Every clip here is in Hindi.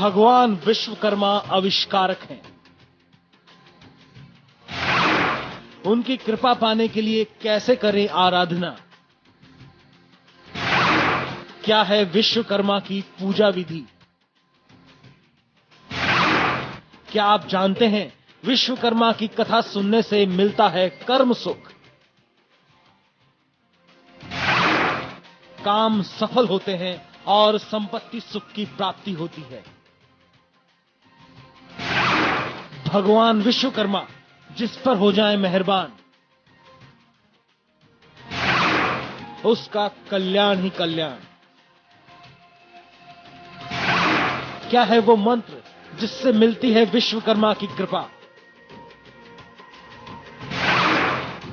भगवान विश्वकर्मा आविष्कारक हैं। उनकी कृपा पाने के लिए कैसे करें आराधना? क्या है विश्वकर्मा की पूजा विधि? क्या आप जानते हैं विश्वकर्मा की कथा सुनने से मिलता है कर्म सुख, काम सफल होते हैं और संपत्ति सुख की प्राप्ति होती है। भगवान विश्वकर्मा जिस पर हो जाए मेहरबान, उसका कल्याण ही कल्याण। क्या है वो मंत्र जिससे मिलती है विश्वकर्मा की कृपा?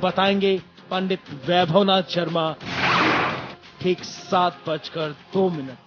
बताएंगे पंडित वैभवनाथ शर्मा ठीक 7:02 पर।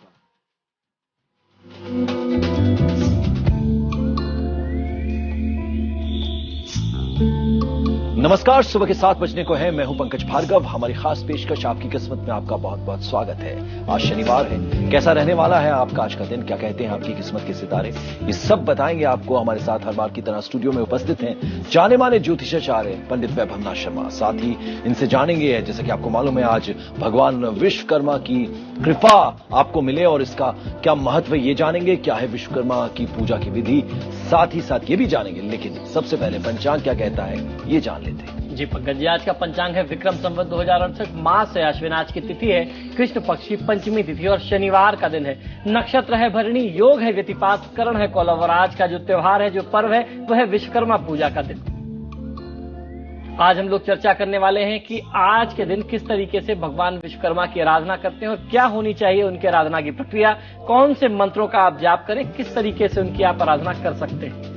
नमस्कार, सुबह के 7 बजने को है। मैं हूं पंकज भार्गव। हमारी खास पेशकश आपकी किस्मत में आपका बहुत बहुत स्वागत है। आज शनिवार है, कैसा रहने वाला है आपका आज का दिन, क्या कहते हैं आपकी किस्मत के सितारे, ये सब बताएंगे आपको। हमारे साथ हर बार की तरह स्टूडियो में उपस्थित हैं जाने माने ज्योतिषाचार्य पंडित वैभवनाथ शर्मा। साथ ही इनसे जानेंगे, जैसा कि आपको मालूम है, आज भगवान विश्वकर्मा की कृपा आपको मिले और इसका क्या महत्व ये जानेंगे। क्या है विश्वकर्मा की पूजा की विधि, साथ ही साथ ये भी जानेंगे। लेकिन सबसे पहले पंचांग क्या कहता है ये जान लेते हैं। जी पंकज जी, आज का पंचांग है विक्रम संवत 2068, मास है अश्विन, आज की तिथि है कृष्ण पक्ष की पंचमी तिथि और शनिवार का दिन है। नक्षत्र है भरणी, योग है व्यतिपात, करण है कौलव और आज का जो त्योहार है, जो पर्व है, वह है विश्वकर्मा पूजा का दिन। आज हम लोग चर्चा करने वाले हैं कि आज के दिन किस तरीके से भगवान विश्वकर्मा की आराधना करते हैं और क्या होनी चाहिए उनकी आराधना की प्रक्रिया, कौन से मंत्रों का आप जाप करें, किस तरीके से उनकी आप आराधना कर सकते हैं।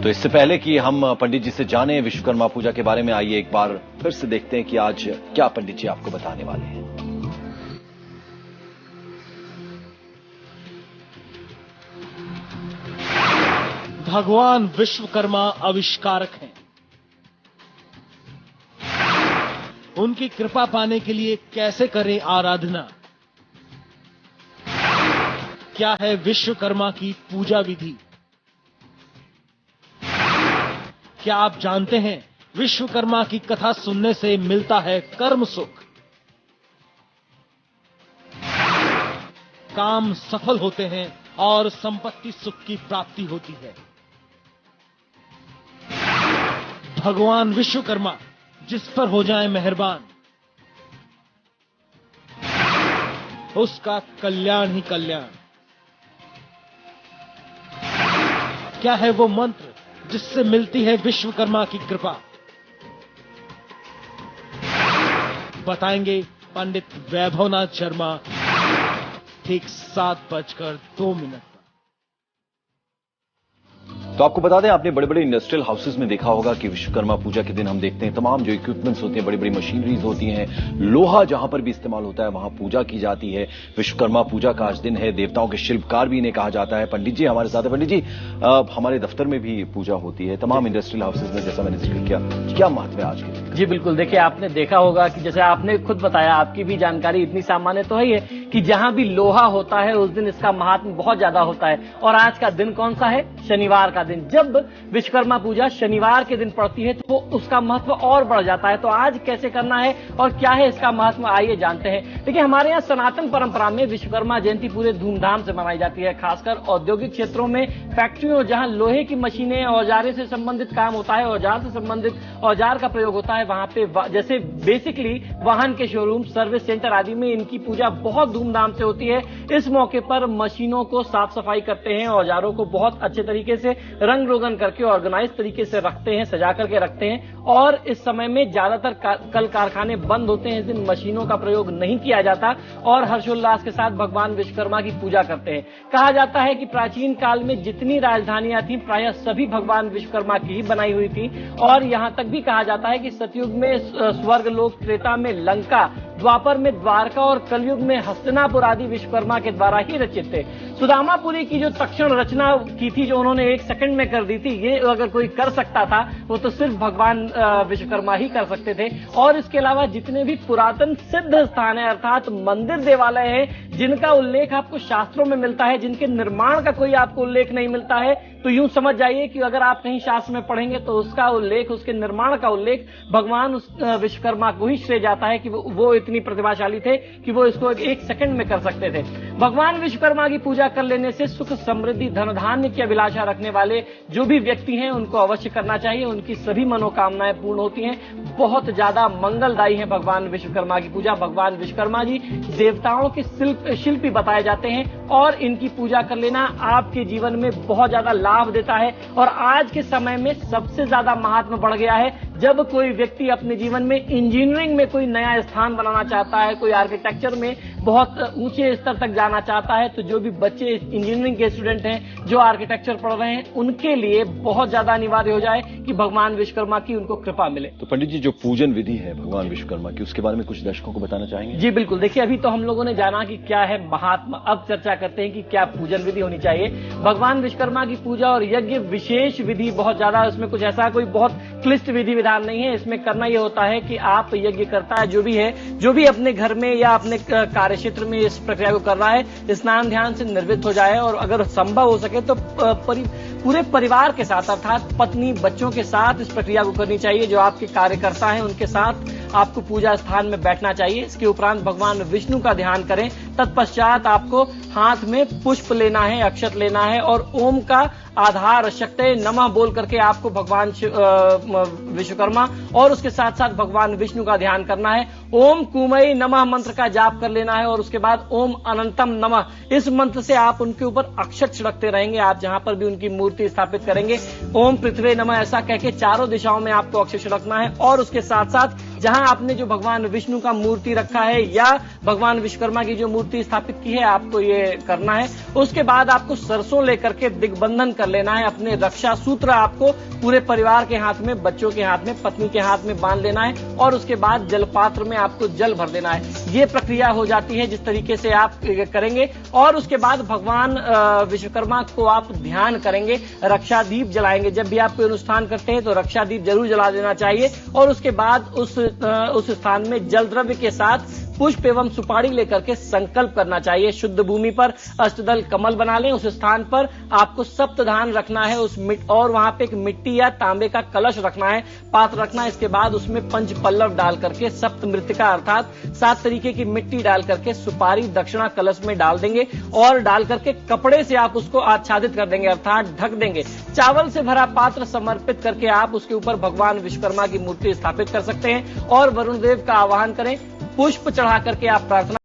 तो इससे पहले कि हम पंडित जी से जाने विश्वकर्मा पूजा के बारे में, आइए एक बार फिर से देखते हैं कि आज क्या पंडित जी आपको बताने वाले हैं। भगवान विश्वकर्मा आविष्कारक हैं। उनकी कृपा पाने के लिए कैसे करें आराधना? क्या है विश्वकर्मा की पूजा विधि? क्या आप जानते हैं विश्वकर्मा की कथा सुनने से मिलता है कर्म सुख, काम सफल होते हैं और संपत्ति सुख की प्राप्ति होती है। भगवान विश्वकर्मा जिस पर हो जाए मेहरबान, उसका कल्याण ही कल्याण। क्या है वो मंत्र जिससे मिलती है विश्वकर्मा की कृपा? बताएंगे पंडित वैभवनाथ शर्मा ठीक 7:02 पर। तो आपको बता दें, आपने बड़े बड़े इंडस्ट्रियल हाउसेज में देखा होगा कि विश्वकर्मा पूजा के दिन हम देखते हैं तमाम जो इक्विपमेंट्स होते हैं, बड़ी बड़ी मशीनरीज होती हैं, लोहा जहां पर भी इस्तेमाल होता है वहां पूजा की जाती है। विश्वकर्मा पूजा का आज दिन है, देवताओं के शिल्पकार भी इन्हें कहा जाता है। पंडित जी हमारे साथ है। पंडित जी, हमारे दफ्तर में भी पूजा होती है, तमाम इंडस्ट्रियल हाउसेज में, जैसा मैंने जिक्र किया, क्या महत्व है आज के दिन? जी बिल्कुल, देखिए आपने देखा होगा कि जैसे आपने खुद बताया, आपकी भी जानकारी इतनी सामान्य तो है कि जहां भी लोहा होता है उस दिन इसका महात्म्य बहुत ज्यादा होता है। और आज का दिन कौन सा है? शनिवार का दिन। जब विश्वकर्मा पूजा शनिवार के दिन पड़ती है तो उसका महत्व और बढ़ जाता है। तो आज कैसे करना है और क्या है इसका महत्व, आइए जानते हैं। देखिए हमारे यहाँ सनातन परंपरा में विश्वकर्मा जयंती पूरे धूमधाम से मनाई जाती है। खासकर औद्योगिक क्षेत्रों में, फैक्ट्रियों जहां लोहे की मशीनें, औजारे से संबंधित काम होता है, औजार से संबंधित औजार का प्रयोग होता है, वहां पे जैसे बेसिकली वाहन के शोरूम, सर्विस सेंटर आदि में इनकी पूजा बहुत धूमधाम से होती है। इस मौके पर मशीनों को साफ सफाई करते हैं, औजारों को बहुत अच्छे तरीके से रंग रोगन करके ऑर्गेनाइज तरीके से रखते हैं, सजा करके रखते हैं। और इस समय में ज्यादातर कल कारखाने बंद होते हैं, इस दिन मशीनों का प्रयोग नहीं किया जाता और हर्षोल्लास के साथ भगवान विश्वकर्मा की पूजा करते हैं। कहा जाता है कि प्राचीन काल में जितनी राजधानियां थी प्रायः सभी भगवान विश्वकर्मा की ही बनाई हुई थी। और यहां तक भी कहा जाता है कि सतयुग में स्वर्ग लोक, त्रेता में लंका, द्वापर में द्वारका और कलयुग में हस्तिनापुर आदि विश्वकर्मा के द्वारा ही रचित थे। सुदामापुरी की जो तक्षण रचना की थी, जो उन्होंने 1 सेकंड में कर दी थी, ये अगर कोई कर सकता था वो तो सिर्फ भगवान विश्वकर्मा ही कर सकते थे। और इसके अलावा जितने भी पुरातन सिद्ध स्थान है, अर्थात मंदिर देवालय है, जिनका उल्लेख आपको शास्त्रों में मिलता है, जिनके निर्माण का कोई आपको उल्लेख नहीं मिलता है, तो यूं समझ जाइए कि अगर आप कहीं शास्त्र में पढ़ेंगे तो उसका उल्लेख, उसके निर्माण का उल्लेख भगवान विश्वकर्मा को ही श्रेय जाता है कि वो इतनी प्रतिभाशाली थे कि वो इसको 1 सेकंड में कर सकते थे। भगवान विश्वकर्मा की पूजा कर लेने से सुख, समृद्धि, धन धान्य की अभिलाषा रखने वाले जो भी व्यक्ति हैं उनको अवश्य करना चाहिए। उनकी सभी मनोकामनाएं पूर्ण होती हैं। बहुत ज्यादा मंगलदायी है भगवान विश्वकर्मा की पूजा। भगवान विश्वकर्मा जी देवताओं के शिल्पी बताए जाते हैं और इनकी पूजा कर लेना आपके जीवन में बहुत ज्यादा लाभ देता है। और आज के समय में सबसे ज्यादा महात्मा बढ़ गया है। जब कोई व्यक्ति अपने जीवन में इंजीनियरिंग में कोई नया स्थान बनाना चाहता है, कोई आर्किटेक्चर में बहुत ऊंचे स्तर तक जाना चाहता है, तो जो भी बच्चे इंजीनियरिंग के स्टूडेंट हैं, जो आर्किटेक्चर पढ़ रहे हैं, उनके लिए बहुत ज्यादा अनिवार्य हो जाए कि भगवान विश्वकर्मा की उनको कृपा मिले। तो पंडित जी, जो पूजन विधि है भगवान विश्वकर्मा की, उसके बारे में कुछ दर्शकों को बताना चाहेंगे? जी बिल्कुल। देखिए, अभी तो हम लोगों ने जाना कि क्या है महात्मा, अब चर्चा करते हैं कि क्या पूजन विधि होनी चाहिए। भगवान विश्वकर्मा की पूजा और यज्ञ विशेष विधि बहुत ज्यादा, उसमें कुछ ऐसा कोई बहुत क्लिष्ट विधि विधान नहीं है। इसमें करना यह होता है कि आप यज्ञ करता है जो भी है, जो भी अपने घर में या अपने कार्य क्षेत्र में इस प्रक्रिया को कर रहा है, स्नान ध्यान से निर्वृत्त हो जाए और अगर संभव हो सके तो पूरे परिवार के साथ, अर्थात पत्नी बच्चों के साथ इस प्रक्रिया को करनी चाहिए। जो आपके कार्यकर्ता हैं उनके साथ आपको पूजा स्थान में बैठना चाहिए। इसके उपरांत भगवान विष्णु का ध्यान करें। तत्पश्चात आपको हाथ में पुष्प लेना है, अक्षत लेना है और ओम का आधार शक्ति नमः बोल करके आपको भगवान विश्वकर्मा और उसके साथ साथ भगवान विष्णु का ध्यान करना है। ओम कुमई नमः मंत्र का जाप कर लेना है और उसके बाद ओम अनंतम नमः, इस मंत्र से आप उनके ऊपर अक्षत छिड़कते रहेंगे। आप जहां पर भी उनकी मूर्ति स्थापित करेंगे, ओम पृथ्वी नमः ऐसा कह के चारों दिशाओं में आपको अक्षत छिड़कना है। और उसके साथ साथ जहां आपने जो भगवान विष्णु का मूर्ति रखा है या भगवान विश्वकर्मा की जो मूर्ति स्थापित की है, आपको ये करना है। उसके बाद आपको सरसों लेकर के दिग्बंधन कर लेना है। अपने रक्षा सूत्र आपको पूरे परिवार के हाथ में, बच्चों के हाथ में, पत्नी के हाथ में बांध लेना है और उसके बाद जलपात्र में आपको जल भर देना है। ये प्रक्रिया हो जाती है जिस तरीके से आप करेंगे। और उसके बाद भगवान विश्वकर्मा को आप ध्यान करेंगे, रक्षा दीप जलाएंगे। जब भी आप कोई अनुष्ठान करते हैं तो रक्षा दीप जरूर जला देना चाहिए। और उसके बाद उस स्थान में जल द्रव्य के साथ पुष्प एवं सुपारी लेकर के संकल्प करना चाहिए। शुद्ध भूमि पर अष्टदल कमल बना लें। उस स्थान पर आपको सप्तधान रखना है, और वहां पे एक मिट्टी या तांबे का कलश रखना है, पात्र रखना है। इसके बाद उसमें पंच पल्लव डाल करके सप्त मृतिका अर्थात 7 तरीके की मिट्टी डाल करके सुपारी दक्षिणा कलश में डाल देंगे और डाल करके कपड़े से आप उसको आच्छादित कर देंगे अर्थात ढक देंगे। चावल से भरा पात्र समर्पित करके आप उसके ऊपर भगवान विश्वकर्मा की मूर्ति स्थापित कर सकते हैं और वरुण देव का आवाहन करें। पुष्प चढ़ा करके आप प्रार्थना